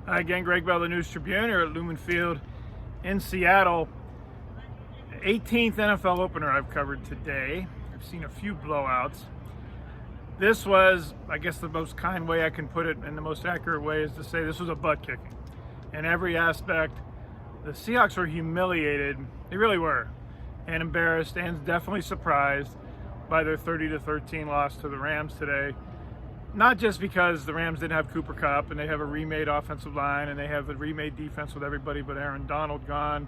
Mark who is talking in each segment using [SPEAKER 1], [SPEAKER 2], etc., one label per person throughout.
[SPEAKER 1] Hi again, Gregg, the News Tribune here at Lumen Field in Seattle. 18th NFL opener I've covered today. I've seen a few blowouts. This was, I guess the most kind way I can put it and the most accurate way is to say this was a butt kicking. In every aspect, the Seahawks were humiliated. They really were. And embarrassed and definitely surprised by their 30-13 loss to the Rams today. Not just because the Rams didn't have Cooper Kupp and they have a remade offensive line and they have a remade defense with everybody but Aaron Donald gone.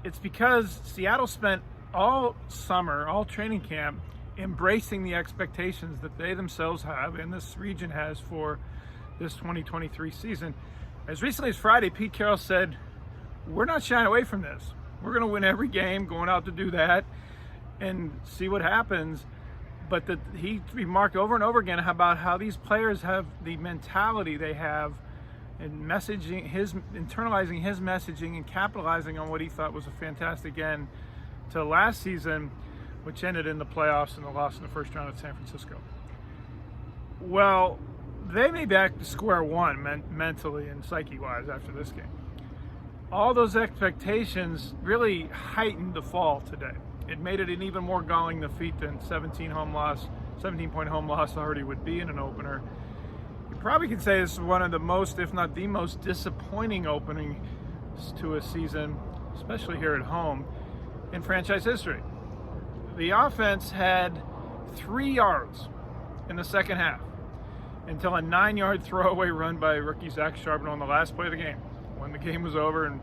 [SPEAKER 1] It's because Seattle spent all summer, all training camp, embracing the expectations that they themselves have and this region has for this 2023 season. As recently as Friday, Pete Carroll said, we're not shying away from this. We're going to win every game, going out to do that and see what happens. But he remarked over and over again about how these players have the mentality they have and messaging, internalizing his messaging and capitalizing on what he thought was a fantastic end to last season, which ended in the playoffs and the loss in the first round at San Francisco. Well, they may be back to square one mentally and psyche-wise after this game. All those expectations really heightened the fall today. It made it an even more galling defeat than 17-point home loss already would be in an opener. You probably could say this is one of the most, if not the most disappointing openings to a season, especially here at home, in franchise history. The offense had 3 yards in the second half until a 9-yard throwaway run by rookie Zach Charbonnet on the last play of the game. When the game was over and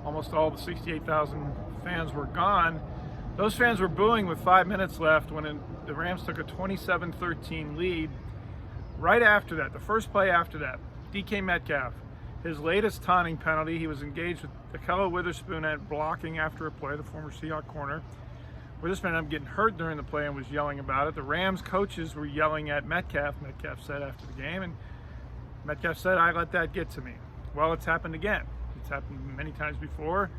[SPEAKER 1] almost all the 68,000 fans were gone, those fans were booing with 5 minutes left when the Rams took a 27-13 lead. Right after that, the first play after that, DK Metcalf, his latest taunting penalty, he was engaged with Ahkello Witherspoon at blocking after a play, the former Seahawks corner. Witherspoon ended up getting hurt during the play and was yelling about it. The Rams coaches were yelling at Metcalf, Metcalf said after the game, and Metcalf said, I let that get to me. Well, it's happened again. It's happened many times before.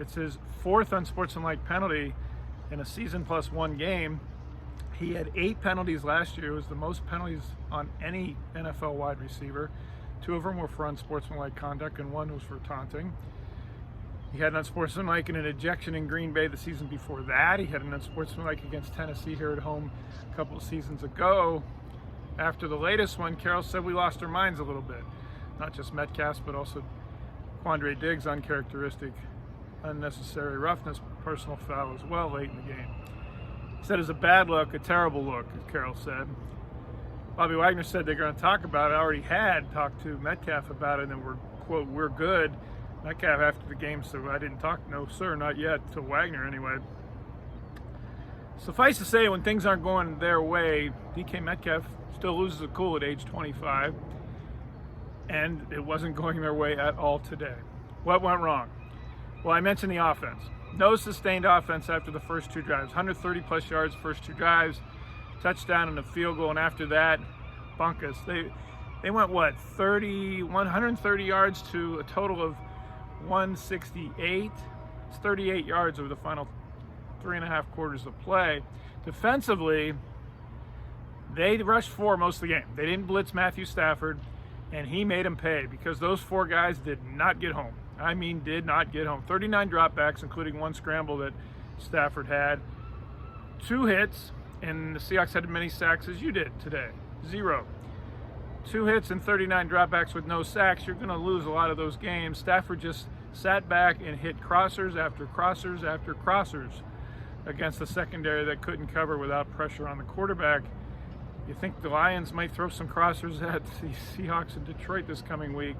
[SPEAKER 1] It's his 4th unsportsmanlike penalty in a season plus 1 game. He had 8 penalties last year. It was the most penalties on any NFL wide receiver. 2 of them were for unsportsmanlike conduct and 1 was for taunting. He had an unsportsmanlike in an ejection in Green Bay the season before that. He had an unsportsmanlike against Tennessee here at home a couple of seasons ago. After the latest one, Carroll said we lost our minds a little bit. Not just Metcalf, but also Quandre Diggs' uncharacteristic, unnecessary roughness, personal foul as well late in the game. He said it's a bad look, a terrible look, as Carroll said. Bobby Wagner said they're going to talk about it. I already had talked to Metcalf about it, and we're, quote, we're good. Metcalf after the game said, I didn't talk, no sir, not yet, to Wagner anyway. Suffice to say, when things aren't going their way, DK Metcalf still loses the cool at age 25. And it wasn't going their way at all today. What went wrong? Well, I mentioned the offense. No sustained offense after the first 2 drives. 130 plus yards first 2 drives, touchdown and a field goal, and after that, bunkus. They went, 130 yards to a total of 168. It's 38 yards over the final 3.5 quarters of play. Defensively, they rushed 4 most of the game. They didn't blitz Matthew Stafford, and he made them pay because those 4 guys did not get home. I mean, did not get home. 39 dropbacks, including 1 scramble that Stafford had. 2 hits, and the Seahawks had as many sacks as you did today. 0. 2 hits and 39 dropbacks with no sacks. You're going to lose a lot of those games. Stafford just sat back and hit crossers after crossers after crossers against the secondary that couldn't cover without pressure on the quarterback. You think the Lions might throw some crossers at the Seahawks in Detroit this coming week.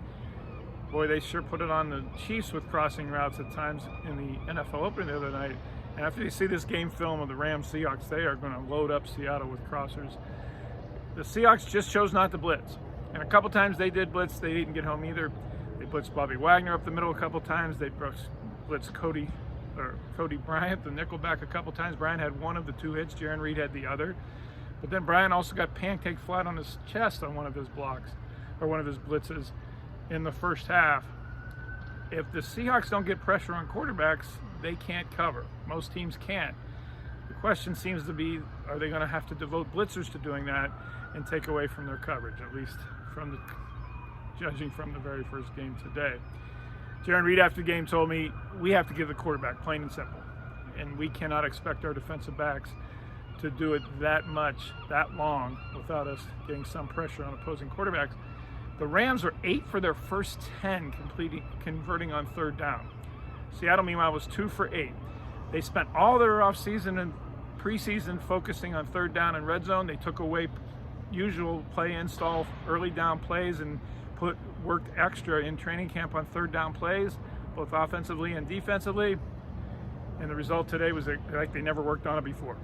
[SPEAKER 1] Boy, they sure put it on the Chiefs with crossing routes at times in the NFL opener the other night. And after you see this game film of the Rams-Seahawks, they are going to load up Seattle with crossers. The Seahawks just chose not to blitz. And a couple times they did blitz, they didn't get home either. They blitzed Bobby Wagner up the middle a couple times. They blitzed Cody Bryant, the nickelback, a couple times. Bryant had 1 of the 2 hits. Jaron Reed had the other. But then Bryant also got pancaked flat on his chest on one of his blocks, or one of his blitzes in the first half. If the Seahawks don't get pressure on quarterbacks, they can't cover. Most teams can't. The question seems to be, are they going to have to devote blitzers to doing that and take away from their coverage, at least from the judging from the very first game today. Jaron Reed after the game told me, we have to give the quarterback, plain and simple. And we cannot expect our defensive backs to do it that much, that long, without us getting some pressure on opposing quarterbacks. The Rams were 8 for their first 10 converting on third down. Seattle, meanwhile, was 2 for 8. They spent all their offseason and preseason focusing on third down and red zone. They took away usual play install early down plays and worked extra in training camp on third down plays, both offensively and defensively. And the result today was like they never worked on it before.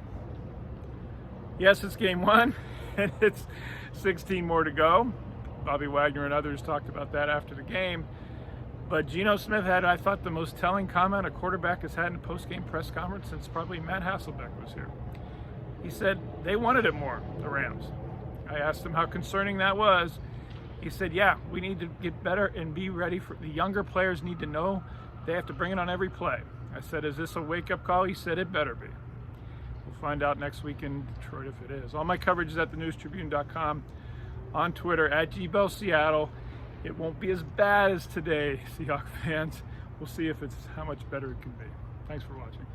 [SPEAKER 1] Yes, it's game 1, and it's 16 more to go. Bobby Wagner and others talked about that after the game. But Geno Smith had, I thought, the most telling comment a quarterback has had in a post-game press conference since probably Matt Hasselbeck was here. He said they wanted it more, the Rams. I asked him how concerning that was. He said, yeah, we need to get better and be ready for the younger players need to know they have to bring it on every play. I said, is this a wake-up call? He said, it better be. We'll find out next week in Detroit if it is. All my coverage is at thenewstribune.com, on Twitter, at GBellSeattle. It won't be as bad as today, Seahawks fans. We'll see if it's how much better it can be. Thanks for watching.